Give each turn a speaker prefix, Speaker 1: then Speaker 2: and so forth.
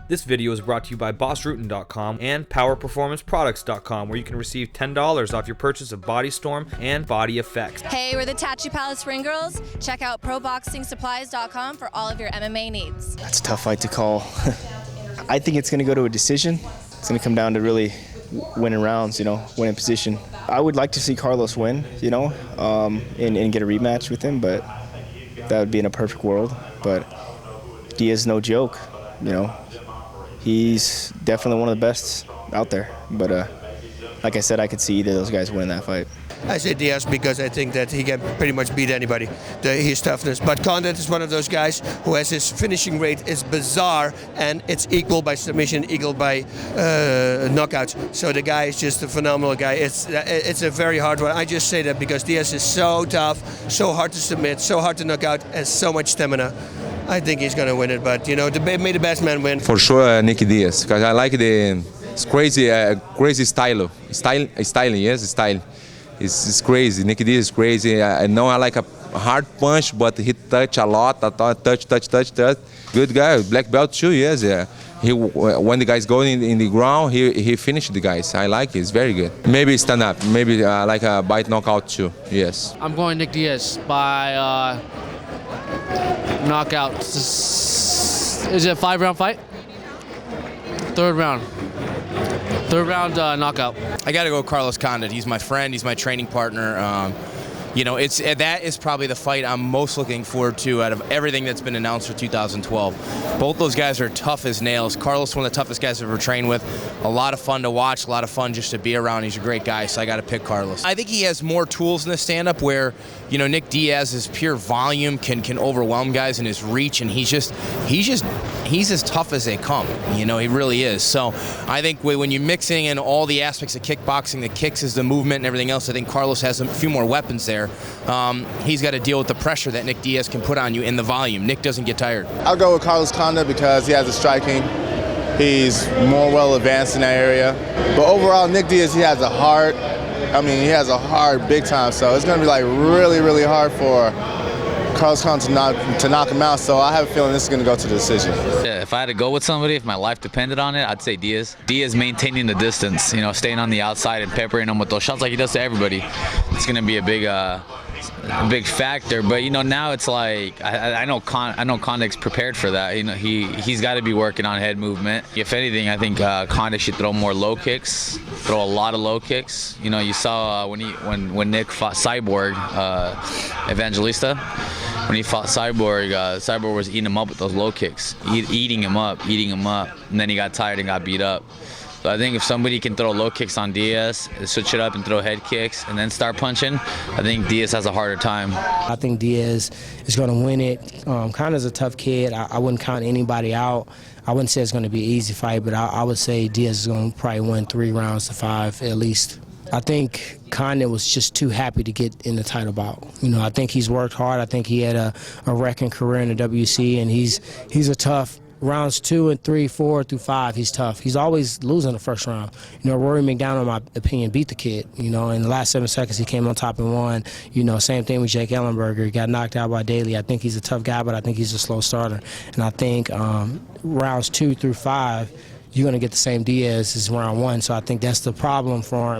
Speaker 1: This video is brought to you by BossRutten.com and PowerPerformanceProducts.com, where you can receive $10 off your purchase of Body Storm and Body Effects.
Speaker 2: Hey, we're the Tattoo Palace Ring Girls. Check out ProBoxingSupplies.com for all of your MMA needs.
Speaker 3: That's a tough fight to call. I think it's going to go to a decision. It's going to come down to really winning rounds, winning position. I would like to see Carlos win, and get a rematch with him, but that would be in a perfect world. But Diaz is no joke, He's definitely one of the best out there. But like I said, I could see either of those guys winning that fight.
Speaker 4: I say Diaz because I think that he can pretty much beat anybody, his toughness. But Condit is one of those guys who has his finishing rate is bizarre, and it's equal by submission, equal by knockout. So the guy is just a phenomenal guy. It's a very hard one. I just say that because Diaz is so tough, so hard to submit, so hard to knock out, and so much stamina. I think he's going to win it, but may the best man win.
Speaker 5: For sure, Nick Diaz, because I like it's crazy style. Style. It's crazy. Nick Diaz is crazy. I know I like a hard punch, but he touch a lot. Touch. Good guy, black belt too. Yes, yeah. When the guys go in the ground, he finished the guys. I like it. It's very good. Maybe stand up. Maybe like a bite knockout too. Yes.
Speaker 6: I'm going Nick Diaz by knockout. Is it a 5-round fight? Third round knockout.
Speaker 7: I got to go Carlos Condit. He's my friend. He's my training partner. That is probably the fight I'm most looking forward to out of everything that's been announced for 2012. Both those guys are tough as nails. Carlos, one of the toughest guys I've ever trained with. A lot of fun to watch, a lot of fun just to be around. He's a great guy, so I got to pick Carlos. I think he has more tools in the stand-up where, Nick Diaz's pure volume can overwhelm guys in his reach, and he's as tough as they come. He really is. So I think when you're mixing in all the aspects of kickboxing, the kicks is the movement and everything else, I think Carlos has a few more weapons there. He's got to deal with the pressure that Nick Diaz can put on you in the volume. Nick doesn't get tired.
Speaker 8: I'll go with Carlos Condit because he has the striking. He's more well advanced in that area. But overall, Nick Diaz, he has a heart big time. So it's going to be really, really hard for Carlos Condit to knock him out. So I have a feeling this is going to go to the decision.
Speaker 9: Yeah, if I had to go with somebody, if my life depended on it, I'd say Diaz. Diaz maintaining the distance, staying on the outside and peppering him with those shots like he does to everybody. It's going to be a big factor. But now it's like I know Condit's prepared for that. He's got to be working on head movement. If anything, I think Condit should throw more low kicks, throw a lot of low kicks. You saw when Nick fought Cyborg, Evangelista. When he fought Cyborg, Cyborg was eating him up with those low kicks, eating him up, and then he got tired and got beat up. So I think if somebody can throw low kicks on Diaz, switch it up and throw head kicks, and then start punching, I think Diaz has a harder time.
Speaker 10: I think Diaz is going to win it. Condit's a tough kid. I wouldn't count anybody out. I wouldn't say it's going to be an easy fight, but I would say Diaz is going to probably win 3 rounds to 5 at least. I think Condit was just too happy to get in the title bout. I think he's worked hard. I think he had a wrecking career in the WC, and he's a tough. Rounds 2 and 3, 4 through 5, he's tough. He's always losing the first round. Rory McDonald, in my opinion, beat the kid. In the last 7 seconds, he came on top and won. Same thing with Jake Ellenberger. He got knocked out by Daly. I think he's a tough guy, but I think he's a slow starter. And I think rounds 2 through 5, you're going to get the same Diaz as round 1. So I think that's the problem for him.